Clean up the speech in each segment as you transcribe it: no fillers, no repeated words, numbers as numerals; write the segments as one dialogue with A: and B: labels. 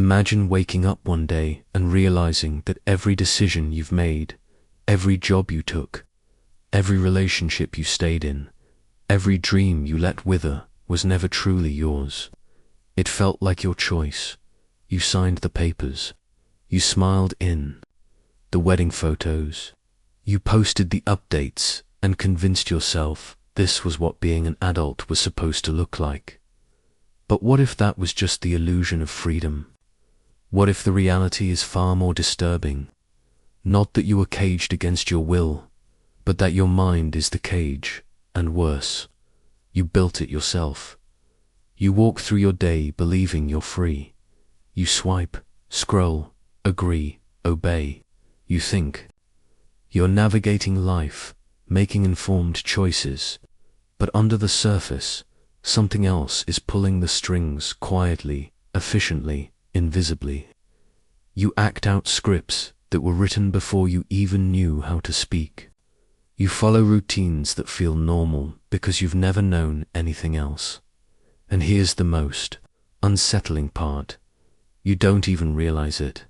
A: Imagine waking up one day and realizing that every decision you've made, every job you took, every relationship you stayed in, every dream you let wither was never truly yours. It felt like your choice. You signed the papers. You smiled in the wedding photos. You posted the updates and convinced yourself this was what being an adult was supposed to look like. But what if that was just the illusion of freedom? What if the reality is far more disturbing? Not that you were caged against your will, but that your mind is the cage, and worse, you built it yourself. You walk through your day believing you're free. You swipe, scroll, agree, obey. You think. You're navigating life, making informed choices, but under the surface, something else is pulling the strings quietly, efficiently, invisibly. You act out scripts that were written before you even knew how to speak. You follow routines that feel normal because you've never known anything else. And here's the most unsettling part. You don't even realize it.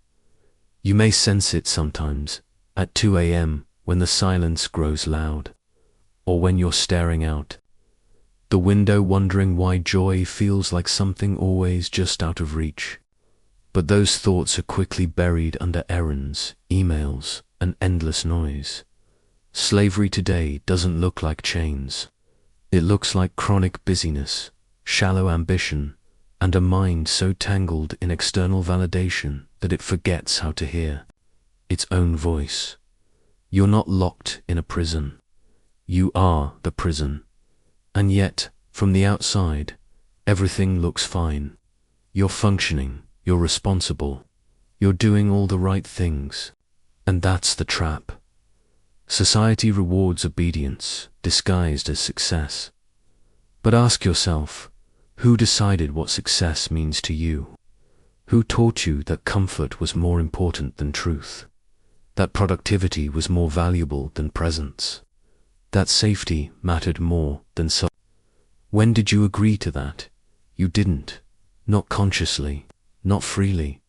A: You may sense it sometimes, at 2 a.m. when the silence grows loud, or when you're staring out the window wondering why joy feels like something always just out of reach. But those thoughts are quickly buried under errands, emails, and endless noise. Slavery today doesn't look like chains. It looks like chronic busyness, shallow ambition, and a mind so tangled in external validation that it forgets how to hear its own voice. You're not locked in a prison. You are the prison. And yet, from the outside, everything looks fine. You're functioning, you're responsible, you're doing all the right things. And that's the trap. Society rewards obedience, disguised as success. But ask yourself, who decided what success means to you? Who taught you that comfort was more important than truth? That productivity was more valuable than presence? That safety mattered more than self? When did you agree to that? You didn't. Not consciously, not freely.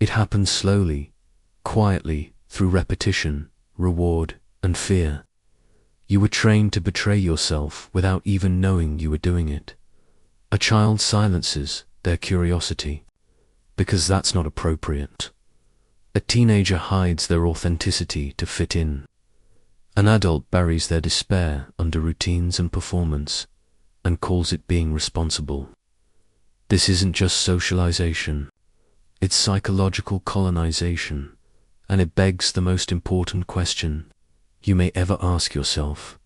A: It happened slowly, quietly, through repetition, reward, and fear. You were trained to betray yourself without even knowing you were doing it. A child silences their curiosity because that's not appropriate. A teenager hides their authenticity to fit in. An adult buries their despair under routines and performance and calls it being responsible. This isn't just socialization. It's psychological colonization, and it begs the most important question you may ever ask yourself.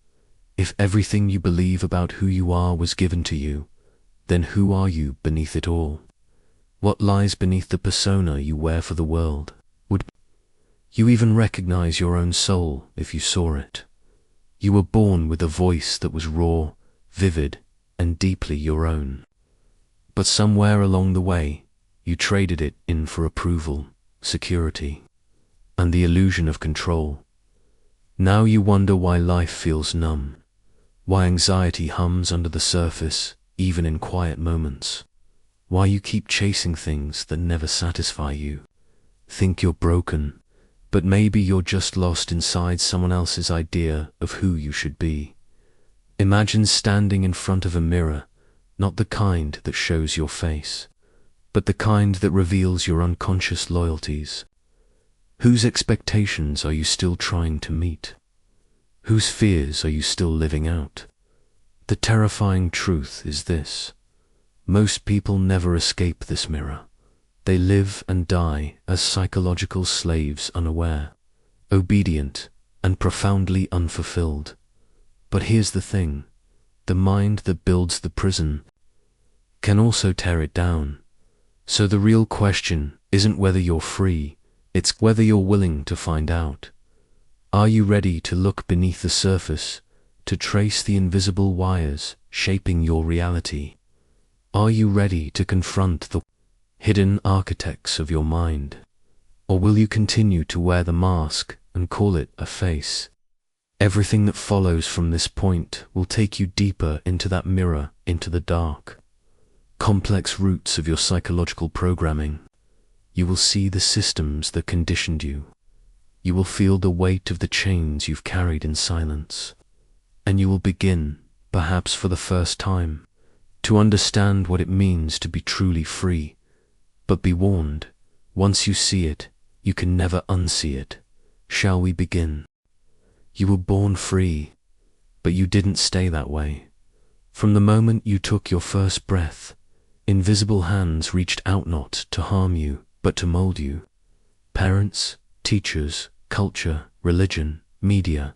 A: If everything you believe about who you are was given to you, then who are you beneath it all? What lies beneath the persona you wear for the world? Would you even recognize your own soul if you saw it? You were born with a voice that was raw, vivid, and deeply your own. But somewhere along the way, you traded it in for approval, security, and the illusion of control. Now you wonder why life feels numb, why anxiety hums under the surface, even in quiet moments, why you keep chasing things that never satisfy you. Think you're broken, but maybe you're just lost inside someone else's idea of who you should be. Imagine standing in front of a mirror, not the kind that shows your face, but the kind that reveals your unconscious loyalties. Whose expectations are you still trying to meet? Whose fears are you still living out? The terrifying truth is this: most people never escape this mirror. They live and die as psychological slaves, unaware, obedient, and profoundly unfulfilled. But here's the thing: the mind that builds the prison can also tear it down. So the real question isn't whether you're free, it's whether you're willing to find out. Are you ready to look beneath the surface, to trace the invisible wires shaping your reality? Are you ready to confront the hidden architects of your mind? Or will you continue to wear the mask and call it a face? Everything that follows from this point will take you deeper into that mirror, into the dark, complex roots of your psychological programming, You will see the systems that conditioned you. You will feel the weight of the chains you've carried in silence. And you will begin, perhaps for the first time, to understand what it means to be truly free. But be warned, once you see it, you can never unsee it. Shall we begin? You were born free, but you didn't stay that way. From the moment you took your first breath, invisible hands reached out not to harm you, but to mold you. Parents, teachers, culture, religion, media,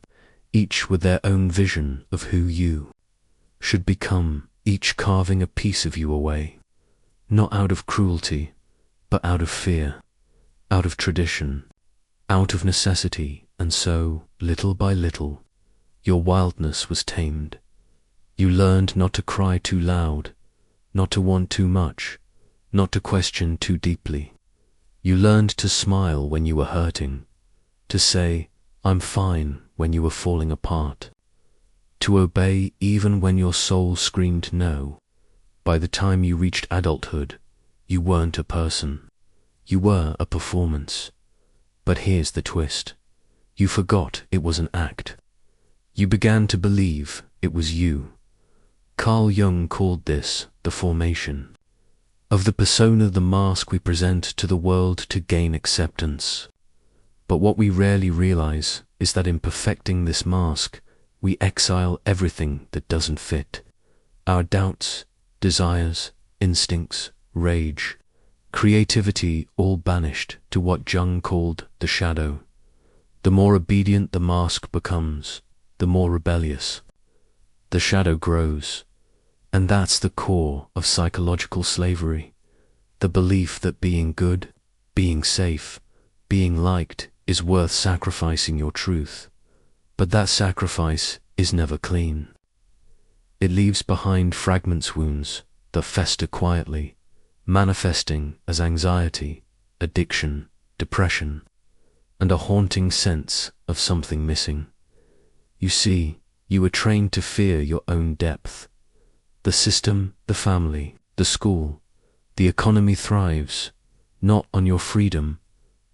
A: each with their own vision of who you should become, each carving a piece of you away, not out of cruelty, but out of fear, out of tradition, out of necessity. And so, little by little, your wildness was tamed. You learned not to cry too loud, not to want too much, not to question too deeply. You learned to smile when you were hurting, to say, "I'm fine," when you were falling apart, to obey even when your soul screamed no. By the time you reached adulthood, you weren't a person. You were a performance. But here's the twist. You forgot it was an act. You began to believe it was you. Carl Jung called this the formation of the persona, the mask we present to the world to gain acceptance. But what we rarely realize is that in perfecting this mask, we exile everything that doesn't fit. Our doubts, desires, instincts, rage, creativity, all banished to what Jung called the shadow. The more obedient the mask becomes, the more rebellious the shadow grows. And that's the core of psychological slavery. The belief that being good, being safe, being liked is worth sacrificing your truth. But that sacrifice is never clean. It leaves behind fragments, wounds that fester quietly, manifesting as anxiety, addiction, depression, and a haunting sense of something missing. You see, you were trained to fear your own depth. The system, the family, the school, the economy thrives, not on your freedom,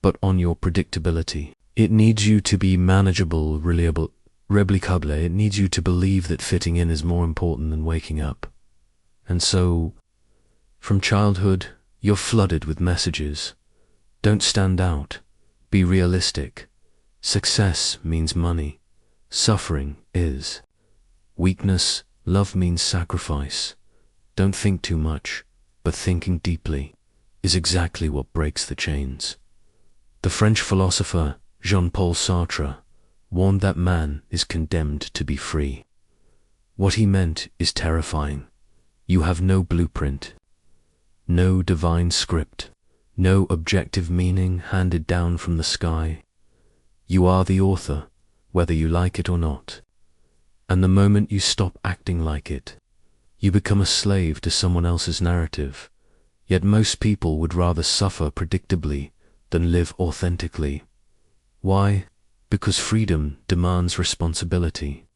A: but on your predictability. It needs you to be manageable, reliable, replicable. It needs you to believe that fitting in is more important than waking up. And so, from childhood, you're flooded with messages. Don't stand out. Be realistic. Success means money. Suffering is weakness. Love means sacrifice. Don't think too much, but thinking deeply is exactly what breaks the chains. The French philosopher Jean-Paul Sartre warned that man is condemned to be free. What he meant is terrifying. You have no blueprint, no divine script, no objective meaning handed down from the sky. You are the author, whether you like it or not. And the moment you stop acting like it, you become a slave to someone else's narrative. Yet most people would rather suffer predictably than live authentically. Why? Because freedom demands responsibility.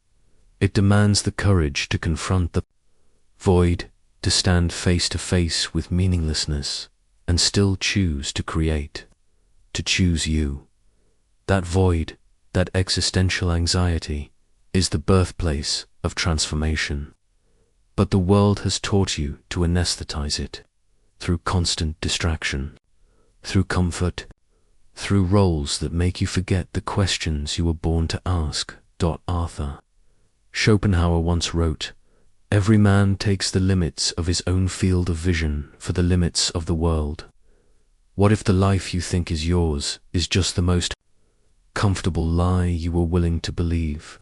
A: It demands the courage to confront the void, to stand face to face with meaninglessness, and still choose to create, to choose you. That void, that existential anxiety, is the birthplace of transformation. But the world has taught you to anesthetize it, through constant distraction, through comfort, through roles that make you forget the questions you were born to ask. Arthur Schopenhauer once wrote, "Every man takes the limits of his own field of vision for the limits of the world." What if the life you think is yours is just the most comfortable lie you were willing to believe?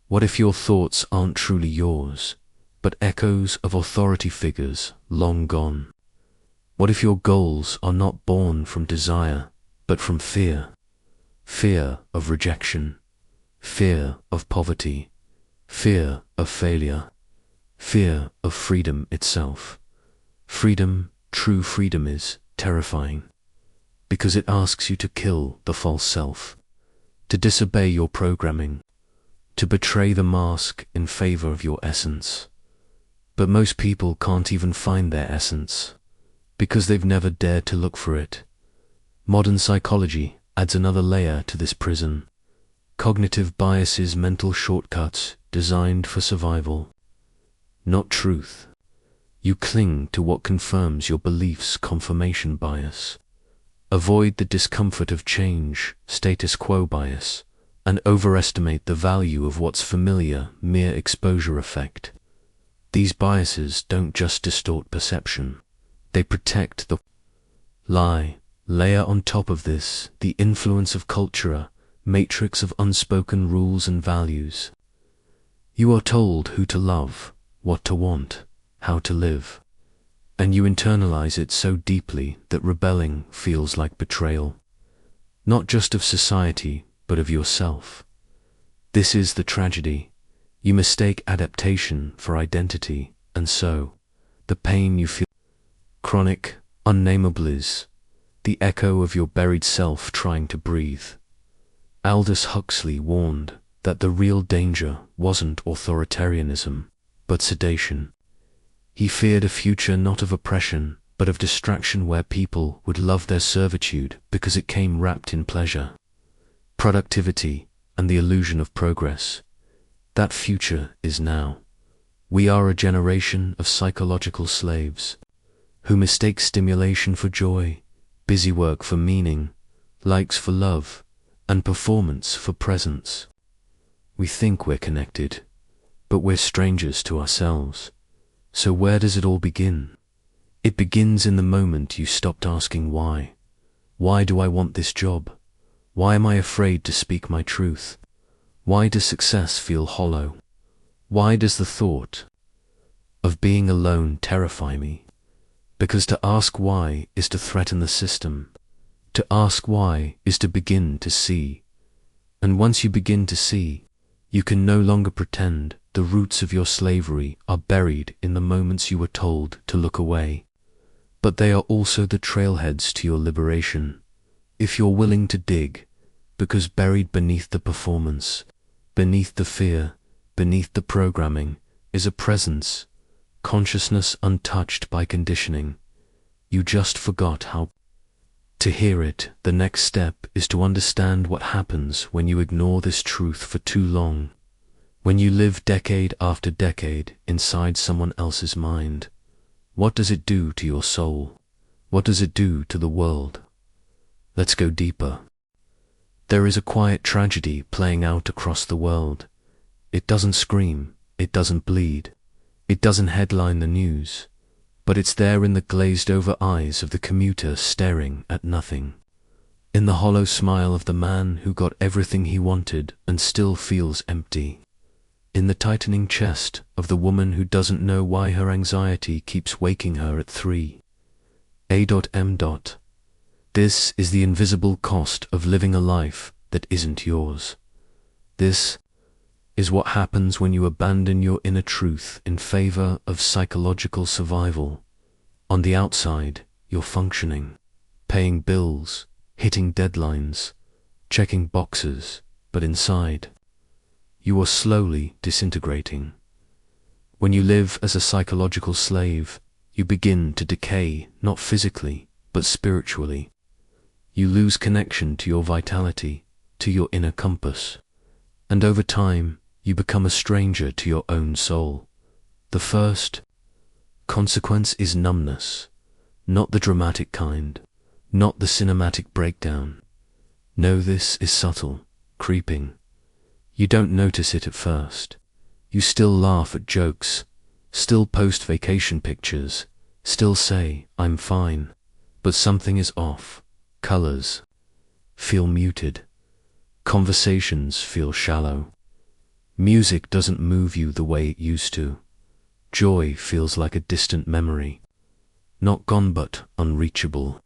A: What if your thoughts aren't truly yours, but echoes of authority figures long gone? What if your goals are not born from desire, but from fear? Fear of rejection, fear of poverty, fear of failure, fear of freedom itself. Freedom, true freedom, is terrifying, because it asks you to kill the false self, to disobey your programming, to betray the mask in favor of your essence. But most people can't even find their essence, because they've never dared to look for it. Modern psychology adds another layer to this prison. Cognitive biases, mental shortcuts designed for survival, not truth. You cling to what confirms your beliefs, confirmation bias. Avoid the discomfort of change, status quo bias, and overestimate the value of what's familiar, mere exposure effect. These biases don't just distort perception, they protect the lie. Layer on top of this the influence of culture, matrix of unspoken rules and values. You are told who to love, what to want, how to live, and you internalize it so deeply that rebelling feels like betrayal, not just of society, but of yourself. This is the tragedy. You mistake adaptation for identity, and so, the pain you feel, chronic, unnameable, is the echo of your buried self trying to breathe. Aldous Huxley warned that the real danger wasn't authoritarianism, but sedation. He feared a future not of oppression, but of distraction, where people would love their servitude because it came wrapped in pleasure, productivity, and the illusion of progress. That future is now. We are a generation of psychological slaves who mistake stimulation for joy, busy work for meaning, likes for love, and performance for presence. We think we're connected, but we're strangers to ourselves. So where does it all begin? It begins in the moment you stopped asking why. Why do I want this job? Why am I afraid to speak my truth? Why does success feel hollow? Why does the thought of being alone terrify me? Because to ask why is to threaten the system. To ask why is to begin to see. And once you begin to see, you can no longer pretend the roots of your slavery are buried in the moments you were told to look away. But they are also the trailheads to your liberation, if you're willing to dig, because buried beneath the performance, beneath the fear, beneath the programming, is a presence, consciousness untouched by conditioning. You just forgot how to hear it. The next step is to understand what happens when you ignore this truth for too long. When you live decade after decade inside someone else's mind, what does it do to your soul? What does it do to the world? Let's go deeper. There is a quiet tragedy playing out across the world. It doesn't scream, it doesn't bleed, it doesn't headline the news, but it's there in the glazed-over eyes of the commuter staring at nothing, in the hollow smile of the man who got everything he wanted and still feels empty, in the tightening chest of the woman who doesn't know why her anxiety keeps waking her at 3 a.m. This is the invisible cost of living a life that isn't yours. This is what happens when you abandon your inner truth in favor of psychological survival. On the outside, you're functioning, paying bills, hitting deadlines, checking boxes, but inside, you are slowly disintegrating. When you live as a psychological slave, you begin to decay, not physically, but spiritually. You lose connection to your vitality, to your inner compass, and over time, you become a stranger to your own soul. The first consequence is numbness, not the dramatic kind, not the cinematic breakdown. No, this is subtle, creeping. You don't notice it at first. You still laugh at jokes, still post vacation pictures, still say, "I'm fine," but something is off. Colors feel muted. Conversations feel shallow. Music doesn't move you the way it used to. Joy feels like a distant memory, not gone but unreachable,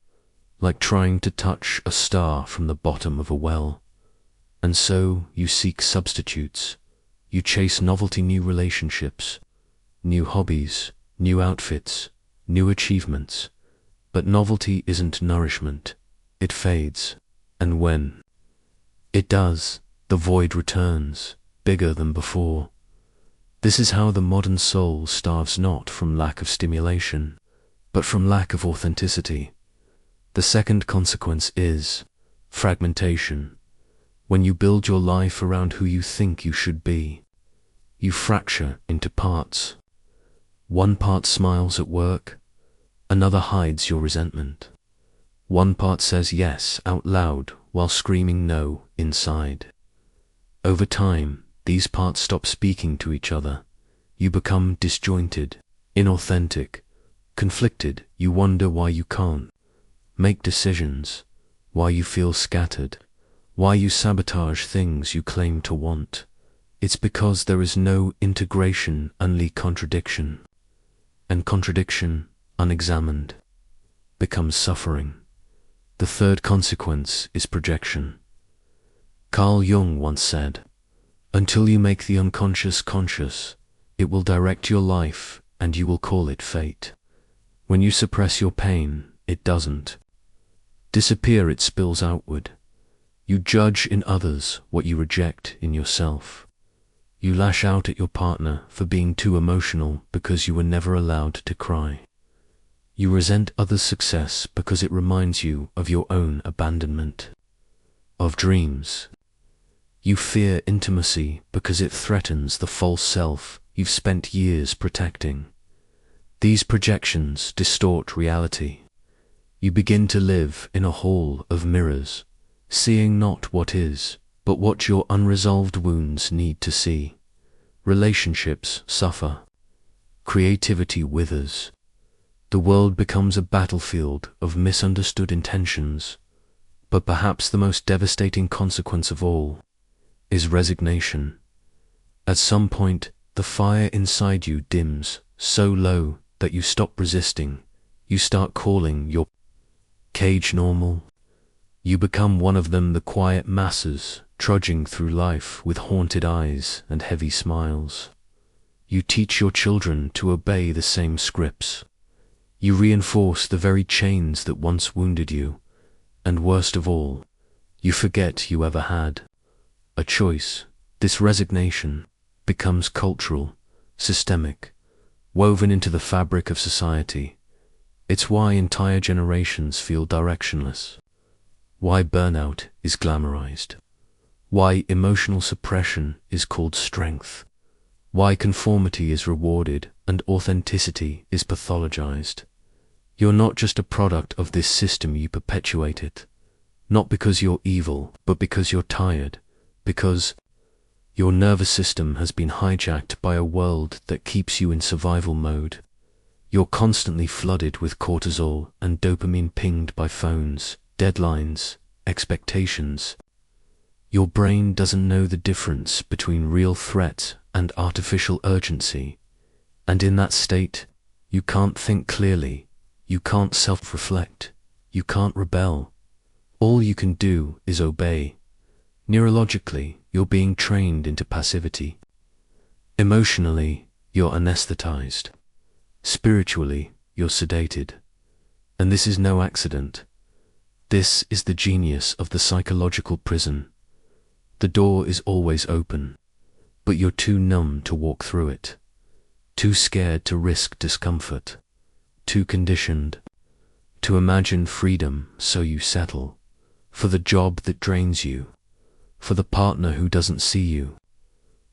A: like trying to touch a star from the bottom of a well. And so you seek substitutes. You chase novelty, new relationships, new hobbies, new outfits, new achievements. But novelty isn't nourishment. It fades. And when it does, the void returns, bigger than before. This is how the modern soul starves, not from lack of stimulation, but from lack of authenticity. The The second consequence is fragmentation. When you build your life around who you think you should be, you fracture into parts. One part smiles at work, another hides your resentment. One part says yes out loud while screaming no inside. Over time, these parts stop speaking to each other. You become disjointed, inauthentic, conflicted. You wonder why you can't make decisions, why you feel scattered, why you sabotage things you claim to want. It's because there is no integration, only contradiction. And contradiction, unexamined, becomes suffering. The third consequence is projection. Carl Jung once said, "Until you make the unconscious conscious, it will direct your life and you will call it fate. When you suppress your pain, it doesn't disappear, it spills outward. You judge in others what you reject in yourself. You lash out at your partner for being too emotional because you were never allowed to cry. You resent others' success because it reminds you of your own abandonment of dreams. You fear intimacy because it threatens the false self you've spent years protecting. These projections distort reality. You begin to live in a hall of mirrors, seeing not what is, but what your unresolved wounds need to see. Relationships suffer. Creativity withers. The world becomes a battlefield of misunderstood intentions. But perhaps the most devastating consequence of all is resignation. At some point, the fire inside you dims so low that you stop resisting. You start calling your cage normal. You become one of them, the quiet masses, trudging through life with haunted eyes and heavy smiles. You teach your children to obey the same scripts. You reinforce the very chains that once wounded you. And worst of all, you forget you ever had a choice. This resignation becomes cultural, systemic, woven into the fabric of society. It's why entire generations feel directionless. Why burnout is glamorized. Why emotional suppression is called strength. Why conformity is rewarded and authenticity is pathologized. You're not just a product of this system, you perpetuate it. Not because you're evil, but because you're tired. Because your nervous system has been hijacked by a world that keeps you in survival mode. You're constantly flooded with cortisol and dopamine, pinged by phones, deadlines, expectations. Your brain doesn't know the difference between real threat and artificial urgency. And in that state, you can't think clearly, you can't self-reflect, you can't rebel. All you can do is obey. Neurologically, you're being trained into passivity. Emotionally, you're anesthetized. Spiritually, you're sedated. And this is no accident. This is the genius of the psychological prison. The door is always open, but you're too numb to walk through it, too scared to risk discomfort, too conditioned to imagine freedom, so you settle for the job that drains you, for the partner who doesn't see you,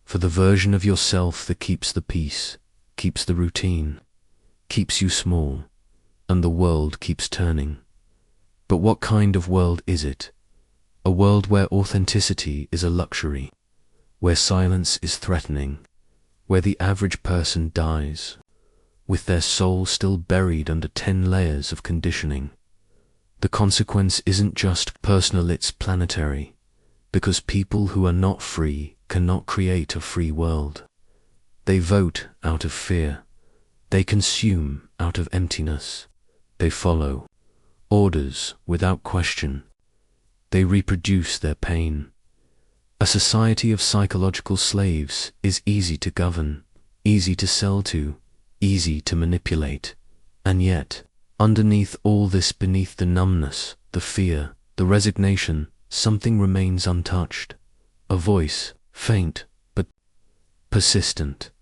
A: for the version of yourself that keeps the peace, keeps the routine, keeps you small, and the world keeps turning. But what kind of world is it? A world where authenticity is a luxury, where silence is threatening, where the average person dies, with their soul still buried under 10 layers of conditioning. The consequence isn't just personal, it's planetary, because people who are not free cannot create a free world. They vote out of fear. They consume out of emptiness. They follow orders without question. They reproduce their pain. A society of psychological slaves is easy to govern, easy to sell to, easy to manipulate. And yet, underneath all this, beneath the numbness, the fear, the resignation, something remains untouched. A voice, faint but persistent.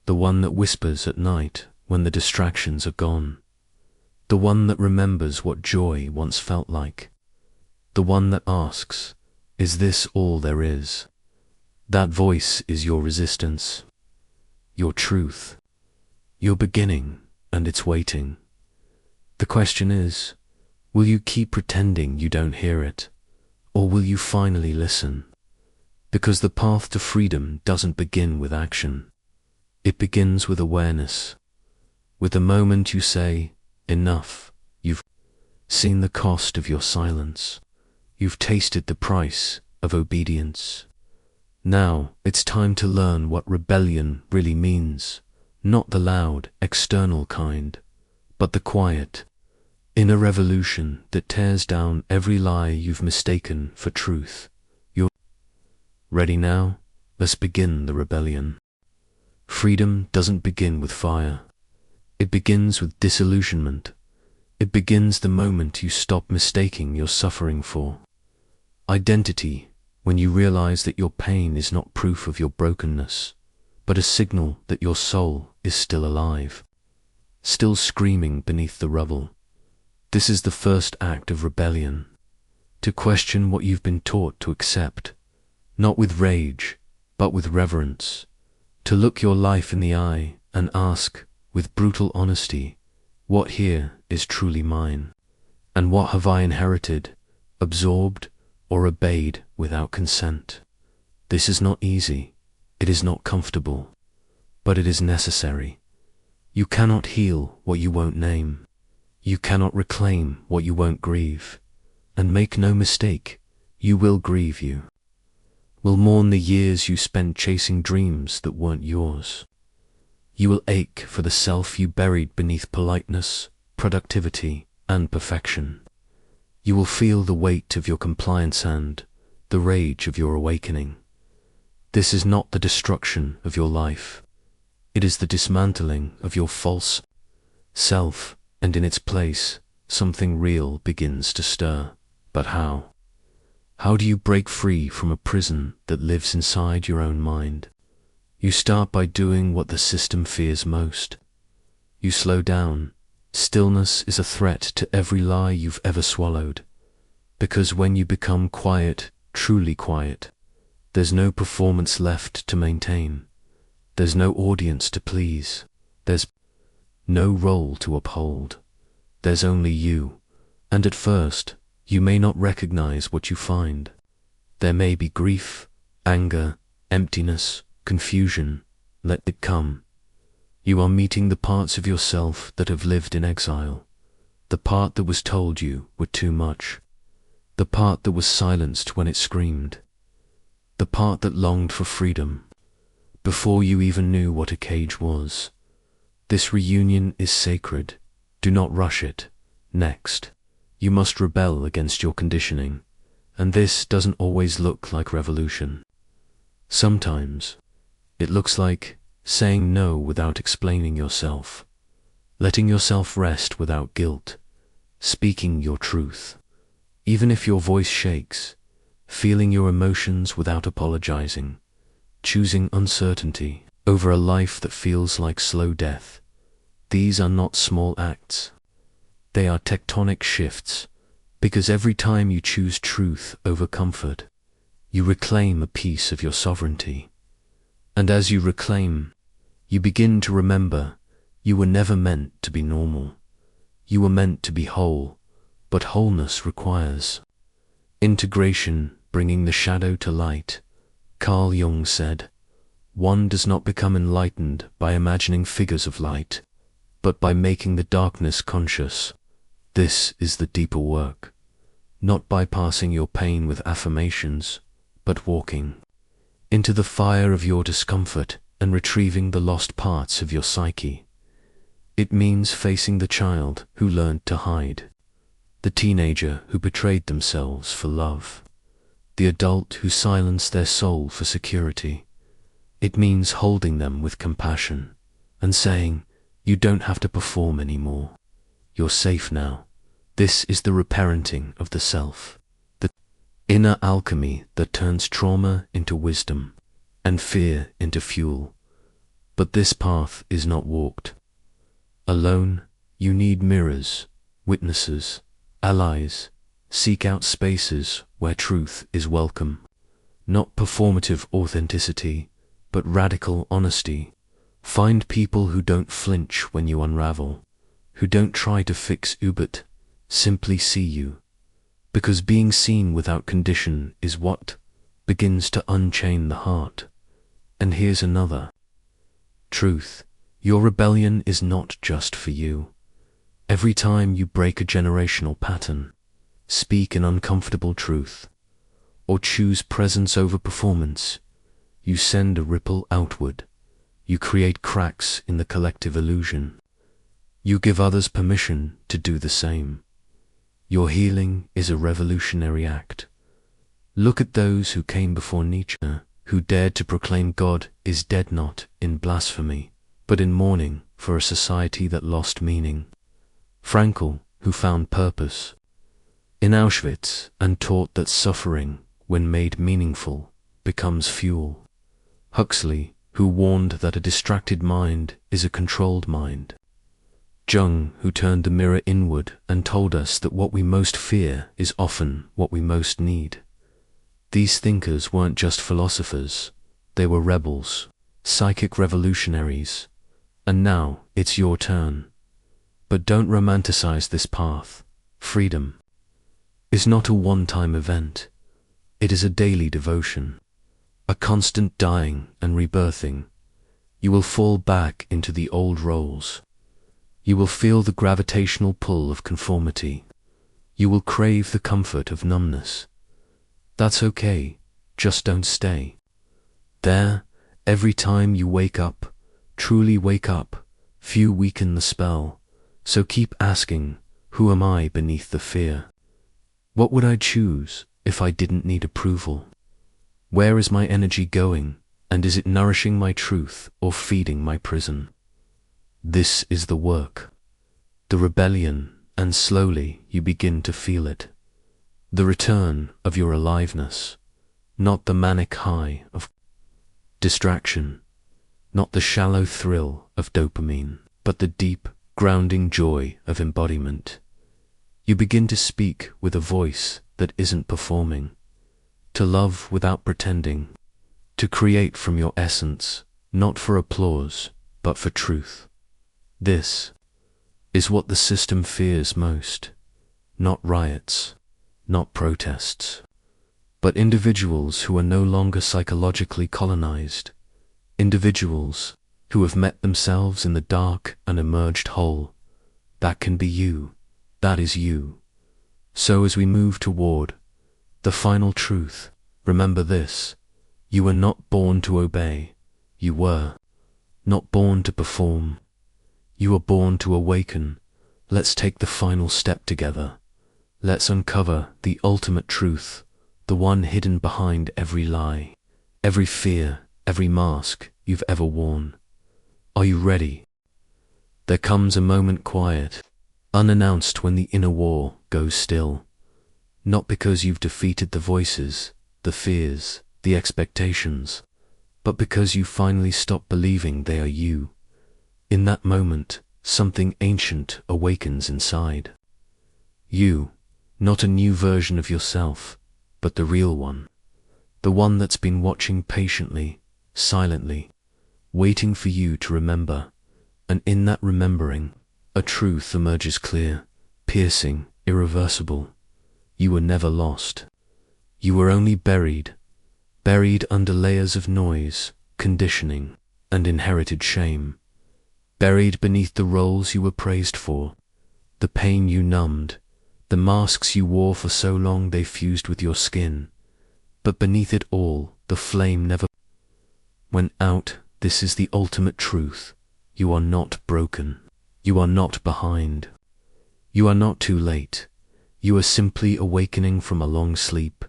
A: The one that whispers at night when the distractions are gone. the one that remembers what joy once felt like, the one that asks, "Is this all there is?" That voice is your resistance, your truth, your beginning, and it's waiting. The question is, will you keep pretending you don't hear it, or will you finally listen? Because the path to freedom doesn't begin with action. It begins with awareness, with the moment you say, "Enough." You've seen the cost of your silence. You've tasted the price of obedience. Now it's time to learn what rebellion really means, not the loud, external kind, but the quiet, inner revolution that tears down every lie you've mistaken for truth. You're ready now? Let's begin the rebellion. Freedom doesn't begin with fire. It begins with disillusionment. It begins the moment you stop mistaking your suffering for identity, when you realize that your pain is not proof of your brokenness, but a signal that your soul is still alive, still screaming beneath the rubble. This is the first act of rebellion, to question what you've been taught to accept, not with rage, but with reverence, to look your life in the eye and ask, with brutal honesty, what here is truly mine, and what have I inherited, absorbed, or obeyed without consent. This is not easy, it is not comfortable, but it is necessary. You cannot heal what you won't name. You cannot reclaim what you won't grieve. And make no mistake, you will grieve you. Will mourn the years you spent chasing dreams that weren't yours. You will ache for the self you buried beneath politeness, productivity, and perfection. You will feel the weight of your compliance and the rage of your awakening. This is not the destruction of your life. It is the dismantling of your false self, and in its place, something real begins to stir. But how? How do you break free from a prison that lives inside your own mind? You start by doing what the system fears most. You slow down. Stillness is a threat to every lie you've ever swallowed. Because when you become quiet, truly quiet, there's no performance left to maintain. There's no audience to please. There's no role to uphold. There's only you. And at first, you may not recognize what you find. There may be grief, anger, emptiness, confusion. Let it come. You are meeting the parts of yourself that have lived in exile. The part that was told you were too much. The part that was silenced when it screamed. The part that longed for freedom, before you even knew what a cage was. This reunion is sacred. Do not rush it. Next, you must rebel against your conditioning, and this doesn't always look like revolution. Sometimes, it looks like saying no without explaining yourself, letting yourself rest without guilt, speaking your truth, even if your voice shakes, feeling your emotions without apologizing, choosing uncertainty over a life that feels like slow death. These are not small acts. They are tectonic shifts, because every time you choose truth over comfort, you reclaim a piece of your sovereignty. And as you reclaim, you begin to remember you were never meant to be normal. You were meant to be whole, but wholeness requires integration, bringing the shadow to light. Carl Jung said, "One does not become enlightened by imagining figures of light, but by making the darkness conscious." This is the deeper work, not bypassing your pain with affirmations, but walking into the fire of your discomfort and retrieving the lost parts of your psyche. It means facing the child who learned to hide, the teenager who betrayed themselves for love, the adult who silenced their soul for security. It means holding them with compassion and saying, "You don't have to perform anymore. You're safe now." This is the reparenting of the self, the inner alchemy that turns trauma into wisdom and fear into fuel. But this path is not walked alone. You need mirrors, witnesses, allies. Seek out spaces where truth is welcome. Not performative authenticity, but radical honesty. Find people who don't flinch when you unravel, who don't try to fix you but simply see you. Because being seen without condition is what begins to unchain the heart. And here's another truth. Your rebellion is not just for you. Every time you break a generational pattern, speak an uncomfortable truth, or choose presence over performance, you send a ripple outward. You create cracks in the collective illusion. You give others permission to do the same. Your healing is a revolutionary act. Look at those who came before Nietzsche, who dared to proclaim God is dead not in blasphemy, but in mourning for a society that lost meaning. Frankl, who found purpose in Auschwitz and taught that suffering, when made meaningful, becomes fuel. Huxley, who warned that a distracted mind is a controlled mind. Jung, who turned the mirror inward and told us that what we most fear is often what we most need. These thinkers weren't just philosophers, they were rebels, psychic revolutionaries. And now it's your turn. But don't romanticize this path. Freedom is not a one-time event. It is a daily devotion, a constant dying and rebirthing. You will fall back into the old roles. You will feel the gravitational pull of conformity. You will crave the comfort of numbness. That's okay, just don't stay there. Every time you wake up, truly wake up, few weaken the spell. So keep asking, who am I beneath the fear? What would I choose if I didn't need approval? Where is my energy going, and is it nourishing my truth or feeding my prison? This is the work, the rebellion, and slowly you begin to feel it. The return of your aliveness, not the manic high of distraction, not the shallow thrill of dopamine, but the deep, grounding joy of embodiment. You begin to speak with a voice that isn't performing, to love without pretending, to create from your essence, not for applause, but for truth. This is what the system fears most, not riots, not protests, but individuals who are no longer psychologically colonized, individuals who have met themselves in the dark and emerged whole. That can be you. That is you. So as we move toward the final truth, remember this: you were not born to obey. You were not born to perform. You were born to awaken. Let's take the final step together. Let's uncover the ultimate truth, the one hidden behind every lie, every fear, every mask you've ever worn. Are you ready? There comes a moment quiet, unannounced, when the inner war goes still. Not because you've defeated the voices, the fears, the expectations, but because you finally stop believing they are you. In that moment, something ancient awakens inside. You, not a new version of yourself, but the real one. The one that's been watching patiently, silently, waiting for you to remember. And in that remembering, a truth emerges clear, piercing, irreversible. You were never lost. You were only buried under layers of noise, conditioning, and inherited shame. Buried beneath the roles you were praised for, the pain you numbed, the masks you wore for so long they fused with your skin. But beneath it all, the flame never went out. This is the ultimate truth. You are not broken. You are not behind. You are not too late. You are simply awakening from a long sleep,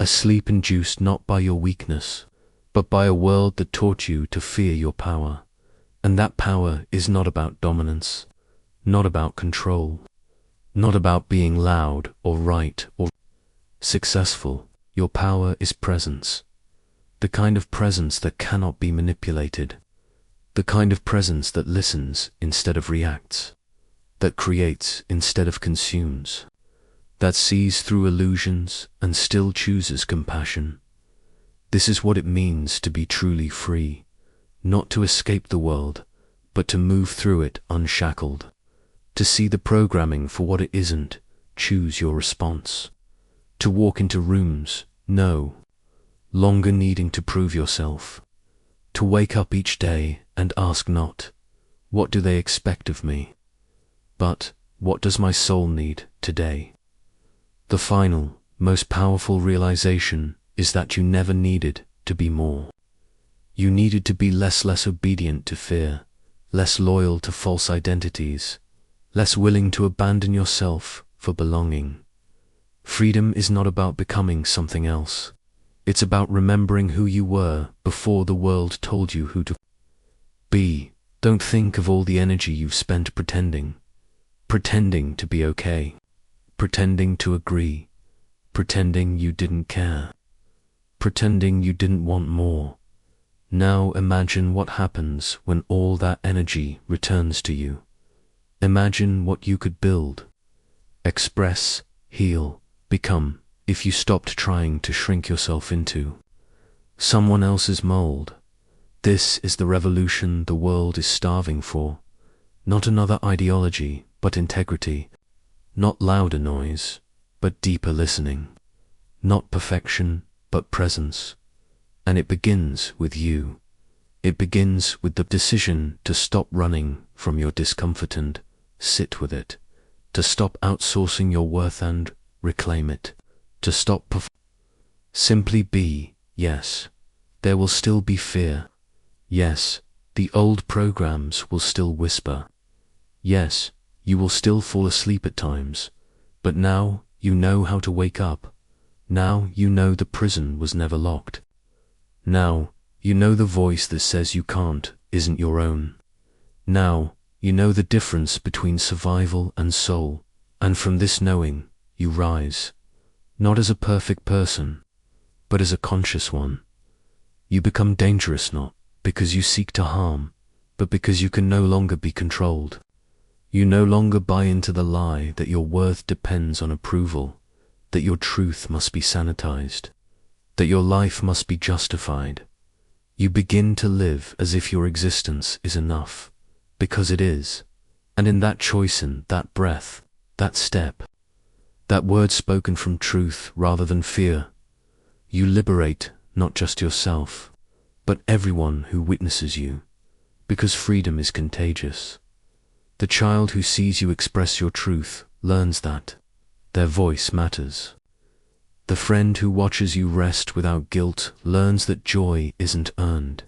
A: a sleep induced not by your weakness, but by a world that taught you to fear your power. And that power is not about dominance, not about control, not about being loud or right or successful. Your power is presence, the kind of presence that cannot be manipulated, the kind of presence that listens instead of reacts, that creates instead of consumes, that sees through illusions and still chooses compassion. This is what it means to be truly free, not to escape the world, but to move through it unshackled, to see the programming for what it isn't, choose your response, to walk into rooms, no longer needing to prove yourself, to wake up each day and ask not, what do they expect of me, but what does my soul need today? The final, most powerful realization is that you never needed to be more. You needed to be less obedient to fear, less loyal to false identities, less willing to abandon yourself for belonging. Freedom is not about becoming something else. It's about remembering who you were before the world told you who to be. Don't think of all the energy you've spent pretending to be okay, pretending to agree, pretending you didn't care, pretending you didn't want more. Now imagine what happens when all that energy returns to you. Imagine what you could build, express, heal, become, if you stopped trying to shrink yourself into someone else's mold. This is the revolution the world is starving for. Not another ideology, but integrity. Not louder noise, but deeper listening. Not perfection, but presence. And it begins with you. It begins with the decision to stop running from your discomfort and sit with it, to stop outsourcing your worth and reclaim it, to stop simply be. Yes, there will still be fear. Yes, the old programs will still whisper. Yes, you will still fall asleep at times, but now you know how to wake up. Now you know the prison was never locked. Now you know the voice that says you can't isn't your own. Now you know the difference between survival and soul, and from this knowing you rise, not as a perfect person, but as a conscious one. You become dangerous not because you seek to harm, but because you can no longer be controlled. You no longer buy into the lie that your worth depends on approval, that your truth must be sanitized, that your life must be justified. You begin to live as if your existence is enough, because it is. And in that choice, in that breath, that step, that word spoken from truth rather than fear, you liberate not just yourself, but everyone who witnesses you, because freedom is contagious. The child who sees you express your truth learns that their voice matters. The friend who watches you rest without guilt learns that joy isn't earned.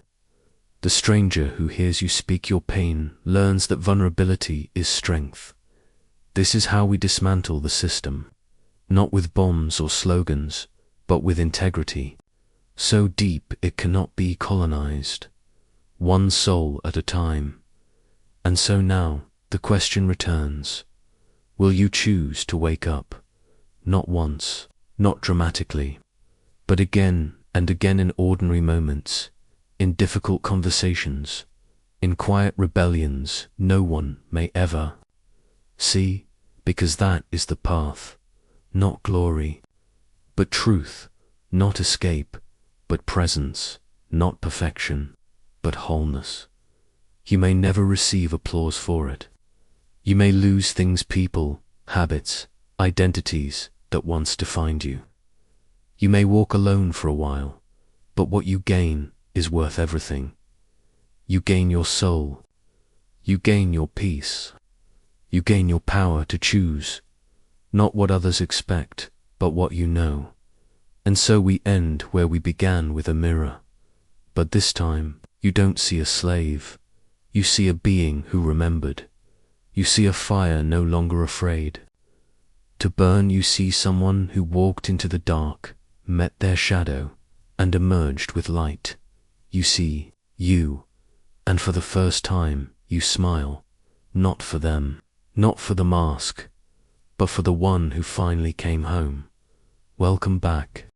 A: The stranger who hears you speak your pain learns that vulnerability is strength. This is how we dismantle the system, not with bombs or slogans, but with integrity, so deep it cannot be colonized, one soul at a time. And so now the question returns, will you choose to wake up, not once, not dramatically, but again and again in ordinary moments, in difficult conversations, in quiet rebellions no one may ever see, because that is the path, not glory, but truth, not escape, but presence, not perfection, but wholeness. You may never receive applause for it. You may lose things, people, habits, identities that once defined you. You may walk alone for a while, but what you gain is worth everything. You gain your soul. You gain your peace. You gain your power to choose, not what others expect, but what you know. And so we end where we began, with a mirror. But this time, you don't see a slave. You see a being who remembered. You see a fire no longer afraid to burn. You see someone who walked into the dark, met their shadow, and emerged with light. You see you, and for the first time you smile, not for them, not for the mask, but for the one who finally came home. Welcome back.